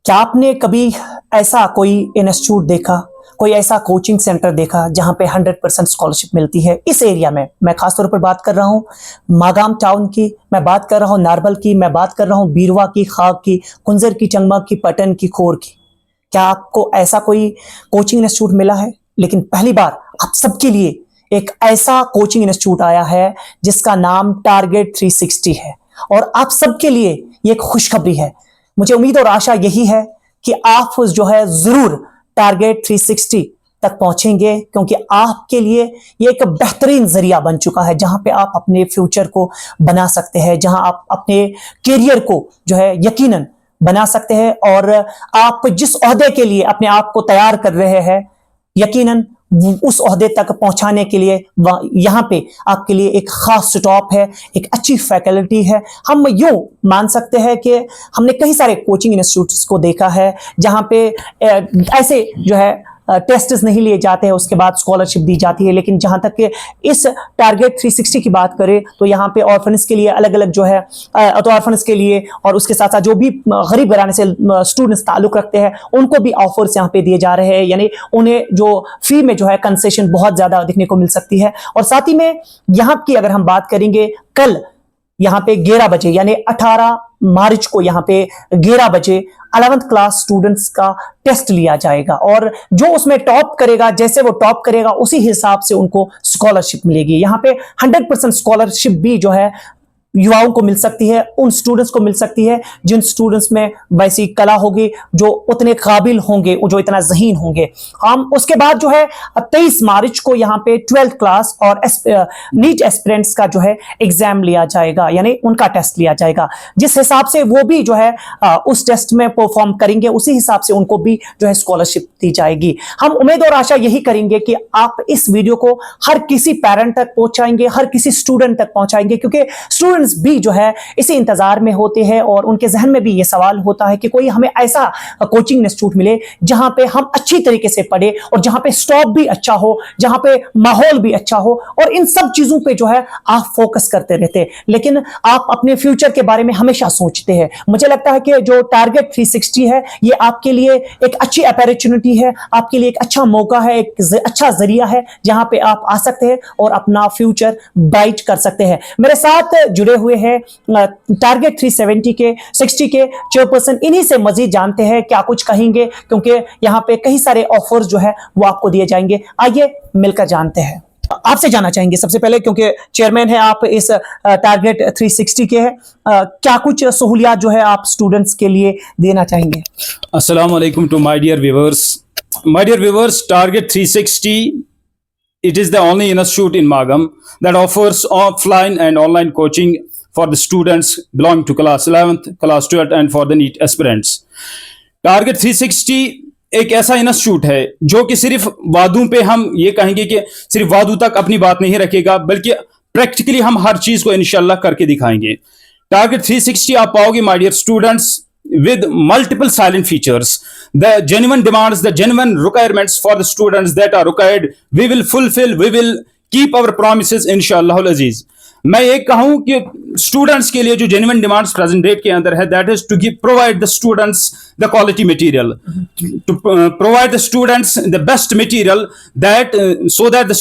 क्या आपने कभी ऐसा कोई इंस्टीट्यूट देखा, कोई ऐसा कोचिंग सेंटर देखा जहां पे 100% स्कॉलरशिप मिलती है इस एरिया में? मैं खासतौर पर बात कर रहा हूं मागाम टाउन की, मैं बात कर रहा हूं नारबल की, मैं बात कर रहा हूं बीरवा की, खाग की, कुंजर की, चंगमा की, पटन की, खोर की। क्या आपको ऐसा कोई कोचिंग इंस्टीट्यूट मिला है? लेकिन पहली बार आप सबके लिए एक ऐसा कोचिंग इंस्टीट्यूट आया है जिसका नाम टारगेट 360 है, और आप सबके लिए ये एक खुशखबरी है। मुझे उम्मीद और आशा यही है कि आप जो है जरूर टारगेट 360 तक पहुंचेंगे, क्योंकि आपके लिए ये एक बेहतरीन जरिया बन चुका है जहां पे आप अपने फ्यूचर को बना सकते हैं, जहां आप अपने करियर को जो है यकीनन बना सकते हैं, और आप जिस ओहदे के लिए अपने आप को तैयार कर रहे हैं यकीनन उस ओहदे तक पहुंचाने के लिए यहां पे आपके लिए एक खास स्टॉप है, एक अच्छी फैकल्टी है। हम यूं मान सकते हैं कि हमने कई सारे कोचिंग इंस्टीट्यूट्स को देखा है जहां पे ऐसे जो है टेस्ट्स नहीं लिए जाते हैं, उसके बाद स्कॉलरशिप दी जाती है। लेकिन जहां तक कि इस टारगेट 360 की बात करें तो यहाँ पे ऑर्फन्स के लिए अलग अलग जो है तो ऑर्फन्स के लिए और उसके साथ साथ जो भी गरीब घराने से स्टूडेंट्स ताल्लुक रखते हैं उनको भी ऑफर्स यहाँ पे दिए जा रहे हैं, यानी उन्हें जो फी में जो है कंसेशन बहुत ज्यादा देखने को मिल सकती है। और साथ ही में यहाँ की अगर हम बात करेंगे, कल यहाँ पे 11 बजे यानी 18 मार्च को यहाँ पे 11 बजे 11th क्लास स्टूडेंट्स का टेस्ट लिया जाएगा, और जो उसमें टॉप करेगा, जैसे वो टॉप करेगा उसी हिसाब से उनको स्कॉलरशिप मिलेगी। यहाँ पे 100% स्कॉलरशिप भी जो है युवाओं को मिल सकती है, उन स्टूडेंट्स को मिल सकती है जिन स्टूडेंट्स में वैसी कला होगी, जो उतने काबिल होंगे, जो इतना ज़हीन होंगे। हम उसके बाद जो है 23 मार्च को यहाँ पे 12th क्लास और नीट एस्पिरेंट्स का जो है एग्जाम लिया जाएगा, यानी उनका टेस्ट लिया जाएगा। जिस हिसाब से वो भी जो है उस टेस्ट में परफॉर्म करेंगे उसी हिसाब से उनको भी जो है स्कॉलरशिप दी जाएगी। हम उम्मीद और आशा यही करेंगे कि आप इस वीडियो को हर किसी पेरेंट तक पहुंचाएंगे, हर किसी स्टूडेंट तक पहुंचाएंगे, क्योंकि स्टूडेंट भी जो है इसी इंतजार में होते हैं और उनके जहन में भी यह सवाल होता है कि कोई हमें ऐसा कोचिंग इंस्टीट्यूट मिले जहां पे हम अच्छी तरीके से पढ़े और जहां पे स्टॉप भी अच्छा हो, जहां पे माहौल भी अच्छा हो, और इन सब चीजों पे जो है आप फोकस करते रहते हैं। लेकिन आप अपने फ्यूचर के बारे में हमेशा सोचते हैं। मुझे लगता है कि जो टारगेट 360 है ये आपके लिए एक अच्छी अपॉर्चुनिटी है, आपके लिए एक अच्छा मौका है, एक अच्छा जरिया है जहां पे आप आ सकते हैं और अपना फ्यूचर ब्राइट कर सकते हैं। मेरे साथ जुड़े हुए हैं टारगेट 360 के 60 के चेयरपर्सन, इन्हीं से मजीद जानते हैं क्या कुछ कहेंगे, क्योंकि यहां पे कई सारे ऑफर्स जो है वो आपको दिए जाएंगे। आइए मिलकर जानते हैं। आपसे जानना चाहेंगे सबसे पहले, क्योंकि चेयरमैन है आप इस टारगेट 360 के हैं, क्या कुछ सहूलियात जो है आप स्टूडेंट्स के लिए देना चाहेंगे? अस्सलाम वालेकुम to my dear viewers, target 360, it is the only institute in Magam that offers offline and online coaching for the students belonging to class 11th, class 12th and for the NEET aspirants. Target 360 एक ऐसा institute है जो कि सिर्फ वादों पे हम ये कहेंगे कि सिर्फ वादों तक अपनी बात नहीं रखेगा, बल्कि प्रैक्टिकली हम हर चीज को इंशाल्लाह करके दिखाएंगे। टारगेट 360 आप पाओगे my dear students with multiple silent features, the genuine demands, the genuine requirements for the students that are required, we will fulfill, we will keep our promises inshallah aziz. मैं ये कहूं कि स्टूडेंट्स के लिए जो genuine demands present date के अंदर है, that is to give provide the students the quality material, to provide the students the best material that so that the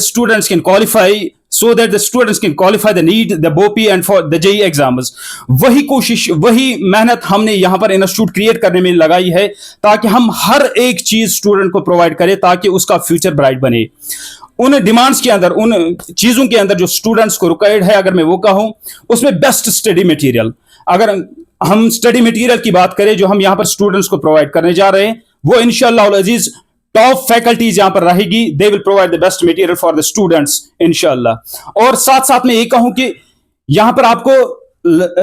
students can qualify, so that the students can qualify the NEET, the BOPI and for the JEE exams. वही कोशिश, वही मेहनत हमने यहाँ पर institute create करने में लगाई है ताकि हम हर एक चीज स्टूडेंट को प्रोवाइड करें ताकि उसका फ्यूचर ब्राइट बने। उन डिमांड्स के अंदर, उन चीजों के अंदर जो स्टूडेंट्स को रिक्वायर्ड है, अगर मैं वो कहूँ, उसमें बेस्ट स्टडी मटेरियल, अगर हम स्टडी मटेरियल की बात करें जो हम यहाँ पर स्टूडेंट्स को प्रोवाइड करने जा रहे हैं, वो इंशाअल्लाह अजीज टॉप फैकल्टीज यहां पर रहेगी। They will provide the best material for the students इंशाअल्लाह। और साथ साथ में ये कहूं कि यहां पर आपको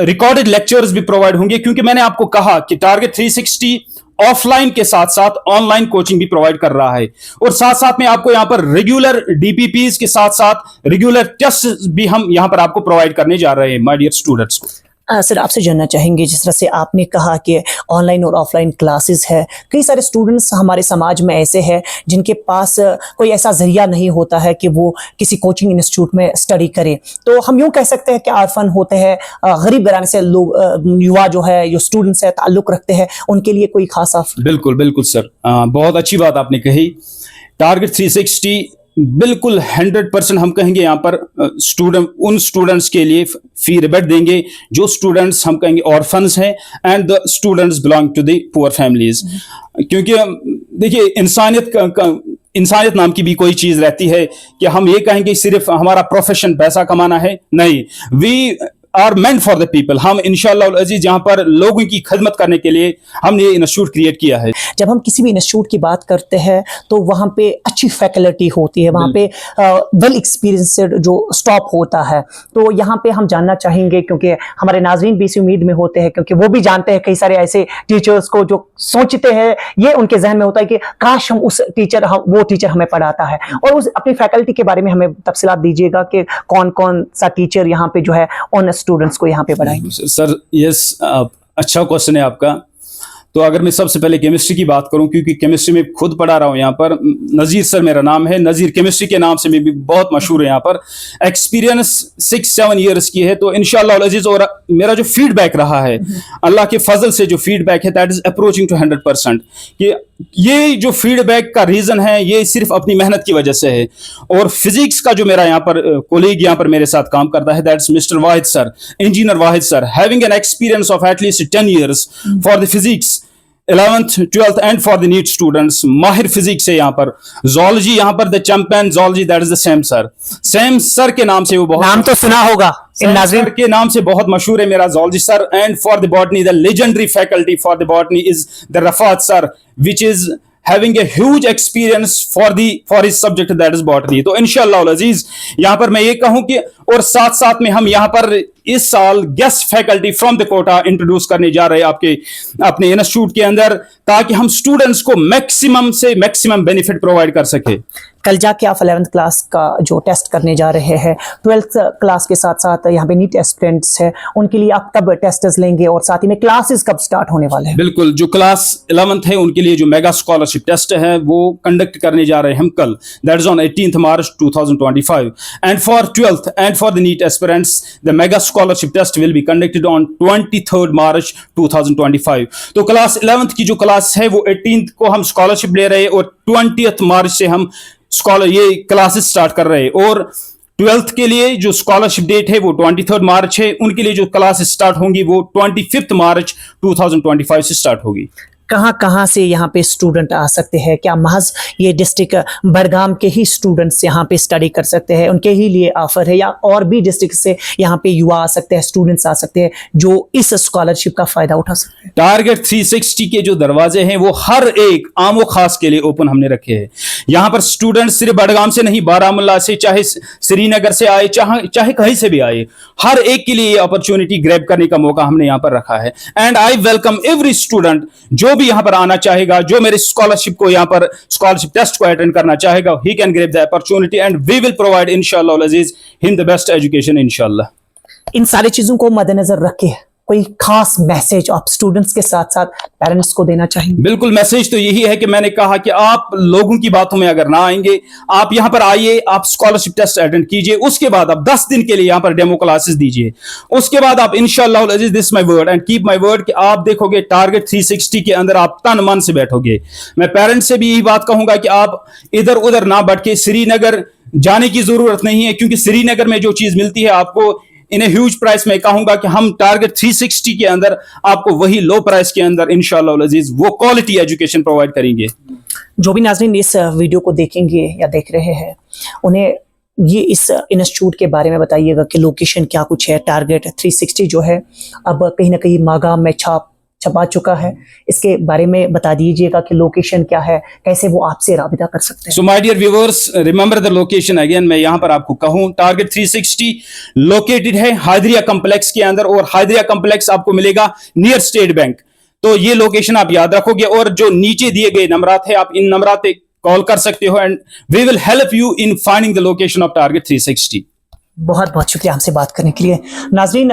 रिकॉर्डेड लेक्चर्स भी प्रोवाइड होंगे, क्योंकि मैंने आपको कहा कि टारगेट 360 ऑफलाइन के साथ साथ ऑनलाइन कोचिंग भी प्रोवाइड कर रहा है, और साथ साथ में आपको यहां पर रेगुलर डीपीपीज के साथ साथ रेगुलर टेस्ट भी हम यहां पर आपको प्रोवाइड करने जा रहे हैं माय डियर स्टूडेंट्स को। सर आपसे जानना चाहेंगे, जिस तरह से आपने कहा कि ऑनलाइन और ऑफलाइन क्लासेस है, कई सारे स्टूडेंट्स हमारे समाज में ऐसे हैं जिनके पास कोई ऐसा जरिया नहीं होता है कि वो किसी कोचिंग इंस्टीट्यूट में स्टडी करें। तो हम यूँ कह सकते हैं कि आर्फन होते हैं, गरीब घराने से लोग, युवा जो है, जो स्टूडेंट्स है, ताल्लुक़ रखते हैं, उनके लिए कोई खास ऑफर? बिल्कुल बिल्कुल सर, बहुत अच्छी बात आपने कही। टारगेट 360 बिल्कुल 100% हम कहेंगे यहाँ पर उन स्टूडेंट्स के लिए फी रिबेट देंगे जो स्टूडेंट्स हम कहेंगे ऑर्फन्स हैं and the students belong to the poor families. क्योंकि देखिए, इंसानियत नाम की भी कोई चीज रहती है कि हम ये कहेंगे सिर्फ हमारा प्रोफेशन पैसा कमाना है, नहीं, we are meant for the people. हम इंशाअल्लाह अजीज यहाँ पर लोगों की खिदमत करने के लिए हमने ये इंस्टीट्यूट क्रिएट किया है। जब हम किसी भी इंस्टीट्यूट की बात करते हैं तो वहाँ पे अच्छी फैकल्टी होती है, वहाँ पे वेल एक्सपीरियंस्ड जो स्टाफ होता है। तो यहाँ पे हम जानना चाहेंगे, क्योंकि हमारे नाजरीन भी इसी उम्मीद में होते हैं, क्योंकि वो भी जानते हैं कई सारे ऐसे टीचर्स को जो सोचते हैं, ये उनके जहन में होता है कि काश हम वो टीचर हमें पढ़ाता है। और उस अपनी फैकल्टी के बारे में हमें तफसीलात दीजिएगा कि कौन कौन सा टीचर यहाँ पे जो है उन स्टूडेंट्स को यहाँ पे पढ़ाएंगे। सर यस, अच्छा क्वेश्चन है आपका। तो अगर मैं सबसे पहले केमिस्ट्री की बात करूं, क्योंकि केमिस्ट्री में खुद पढ़ा रहा हूं यहाँ पर, नज़ीर सर मेरा नाम है, नज़ीर केमिस्ट्री के नाम से मैं भी बहुत मशहूर है यहाँ पर। एक्सपीरियंस 6-7 ईयर्स की है। तो इंशाअल्लाह अज़ीज़, और मेरा जो फीडबैक रहा है, अल्लाह के फजल से जो फीडबैक है, दैट इज अप्रोचिंग टू 100%। कि ये जो फीडबैक का रीजन है, ये सिर्फ अपनी मेहनत की वजह से है। और फिजिक्स का जो मेरा यहाँ पर कोलीग यहाँ पर मेरे साथ काम करता है, that's mister Wahid sir, engineer Wahid sir, having an experience of at least 10 years for the physics 11th 12th and for the NEET students. Mahir physics है यहाँ पर। जोलॉजी यहाँ पर the champion zoology, that is the same sir. Same sir के नाम से वो बहुत नाम तो सुना होगा, सर के नाम से बहुत मशहूर है मेरा zoology sir. And for the botany, the legendary faculty for the botany is the Rafat sir, which is having a huge experience for his subject, that is botany। तो इंशाअल्लाह अजीज यहाँ पर मैं ये कहूं कि, और साथ साथ में हम यहाँ पर इस साल guest faculty from the Kota introduce करने जा रहे हैं आपके अपने इंस्टीट्यूट के अंदर, ताकि हम स्टूडेंट्स को मैक्सिमम से मैक्सिमम बेनिफिट प्रोवाइड कर सके। कल जाके आप 11th क्लास का जो टेस्ट करने जा रहे हैं, 12th क्लास के साथ साथ यहाँ पे नीट एस्पिरेंट्स है, उनके लिए आप कब टेस्ट्स लेंगे और साथ ही में क्लासेस कब स्टार्ट होने वाले हैं? बिल्कुल, जो क्लास 11th है उनके लिए जो मेगा स्कॉलरशिप टेस्ट है वो कंडक्ट करने जा रहे हैं हम कल, that is on 18th March 2025। And for 12th and for the NEET aspirants the mega scholarship test will be conducted on 23rd March 2025। तो क्लास 11th की जो क्लास है वो 18th को हम स्कॉलरशिप ले रहे हैं और 20th March से हम ये क्लासेस स्टार्ट कर रहे हैं। और 12th के लिए जो स्कॉलरशिप डेट है वो 23rd March है, उनके लिए जो क्लासेस स्टार्ट होंगी वो 25th March 2025 से स्टार्ट होगी। कहाँ से यहाँ पे स्टूडेंट आ सकते हैं? क्या महज ये डिस्ट्रिक्ट बड़गाम के ही स्टूडेंट्स यहाँ पे स्टडी कर सकते हैं, उनके ही लिए ऑफर है, या और भी डिस्ट्रिक्ट से यहाँ पे युवा आ सकते हैं, स्टूडेंट्स आ सकते हैं जो इस स्कॉलरशिप का फायदा उठा सकते हैं? टारगेट 360 के जो दरवाजे हैं वो हर एक आम व खास के लिए ओपन हमने रखे हैं। यहाँ पर स्टूडेंट्स सिर्फ बड़गाम से नहीं, बारामूला से, चाहे श्रीनगर से आए, चाहे कहीं से भी आए, हर एक के लिए ये अपॉर्चुनिटी ग्रैब करने का मौका हमने यहाँ पर रखा है। And I welcome every student जो भी यहाँ पर आना चाहेगा, जो मेरे स्कॉलरशिप को यहाँ पर स्कॉलरशिप टेस्ट को अटेंड करना चाहेगा, he can grab the opportunity and we will provide इंशाअल्लाह अजीज हिम द बेस्ट एजुकेशन इंशाअल्लाह। इन सारी चीजों को मद्देनजर रखे कोई खास मैसेज आप स्टूडेंट्स के साथ साथ पेरेंट्स को देना चाहेंगे? बिल्कुल, मैसेज तो यही है कि मैंने कहा कि आप लोगों की बातों में अगर ना आएंगे, आप यहां पर आइए, आप स्कॉलरशिप टेस्ट अटेंड कीजिए, उसके बाद आप 10 दिन के लिए यहां पर डेमो क्लासेस दीजिए, उसके बाद आप इंशाअल्लाह अजीज, this my word and keep my word, कि आप देखोगे टारगेट 360 के अंदर आप तन मन से बैठोगे। मैं पेरेंट्स से भी यही बात कहूंगा कि आप इधर उधर ना बैठ के श्रीनगर जाने की जरूरत नहीं है, क्योंकि श्रीनगर में जो चीज मिलती है आपको इन ए ह्यूज प्राइस में, कहूंगा कि हम टारगेट 360 के अंदर आपको वही लो प्राइस के अंदर इंशाअल्लाह अजीज वो क्वालिटी एजुकेशन प्रोवाइड करेंगे। जो भी नाज़रीन इस वीडियो को देखेंगे या देख रहे हैं, उन्हें ये इस इंस्टीट्यूट के बारे में बताइएगा कि लोकेशन क्या कुछ है। टारगेट 360 जो है अब कहीं ना कहीं मागाम में छपा चुका है, इसके बारे में बता दीजिएगा कि लोकेशन क्या है, कैसे वो आपसे राबिता कर सकते हैं। So my dear viewers, remember the location again, मैं यहां पर आपको कहूं, टारगेट 360 लोकेटेड है हायदरिया कॉम्प्लेक्स के अंदर, और हायदरिया कॉम्प्लेक्स आपको मिलेगा नियर स्टेट बैंक। तो ये लोकेशन आप याद रखोगे, और जो नीचे दिए गए नंबरात है, आप इन नंबरात पे कॉल कर सकते हो and we will help you in finding the location of target 360। बहुत बहुत शुक्रिया हमसे बात करने के लिए। नाजरीन,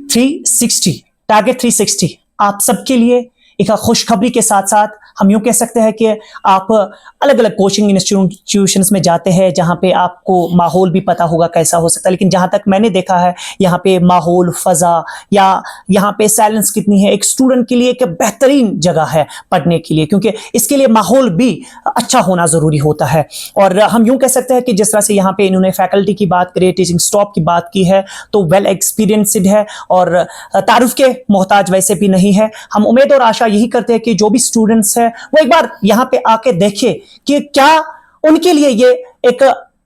360 टारगेट 360 आप सबके लिए एक खुशखबरी के साथ साथ हम यूं कह सकते हैं कि आप अलग अलग कोचिंग इंस्टीट्यूशंस में जाते हैं जहां पे आपको माहौल भी पता होगा कैसा हो सकता है, लेकिन जहां तक मैंने देखा है यहाँ पे माहौल, फजा या यहाँ पे साइलेंस कितनी है, एक स्टूडेंट के लिए एक बेहतरीन जगह है पढ़ने के लिए, क्योंकि इसके लिए माहौल भी अच्छा होना ज़रूरी होता है। और हम यूं कह सकते हैं कि जिस तरह से यहाँ पे इन्होंने फैकल्टी की बात करी, टीचिंग स्टाफ की बात की है, तो वेल एक्सपीरियंसड है और तारुफ के मोहताज वैसे भी नहीं है। हम उम्मीद और आशा यही करते हैं कि जो भी स्टूडेंट्स हैं वो एक बार यहां पे आके देखें कि क्या उनके लिए ये एक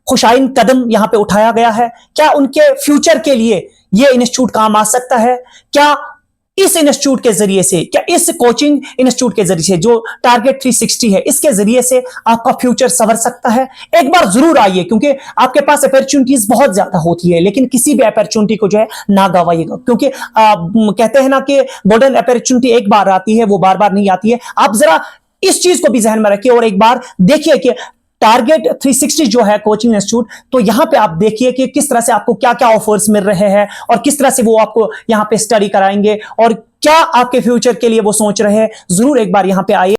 खुशाइन कदम यहां पे उठाया गया है, क्या उनके फ्यूचर के लिए ये इंस्टीट्यूट काम आ सकता है, क्या इस इंस्टीट्यूट के जरिए से, क्या इस कोचिंग इंस्टीट्यूट के जरिए से जो टारगेट 360 है इसके जरिए से आपका फ्यूचर संवर सकता है। एक बार जरूर आइए, क्योंकि आपके पास अपॉर्चुनिटीज बहुत ज्यादा होती है, लेकिन किसी भी अपॉर्चुनिटी को जो है ना गवाइएगा, क्योंकि कहते हैं ना कि गोल्डन अपॉर्चुनिटी एक बार आती है, वो बार बार नहीं आती है। आप जरा इस चीज को भी जहन में रखिए और एक बार देखिए कि टारगेट 360 जो है कोचिंग इंस्टीट्यूट, तो यहां पे आप देखिए कि किस तरह से आपको क्या क्या ऑफर्स मिल रहे हैं और किस तरह से वो आपको यहां पे स्टडी कराएंगे और क्या आपके फ्यूचर के लिए वो सोच रहे हैं। जरूर एक बार यहां पे आइए।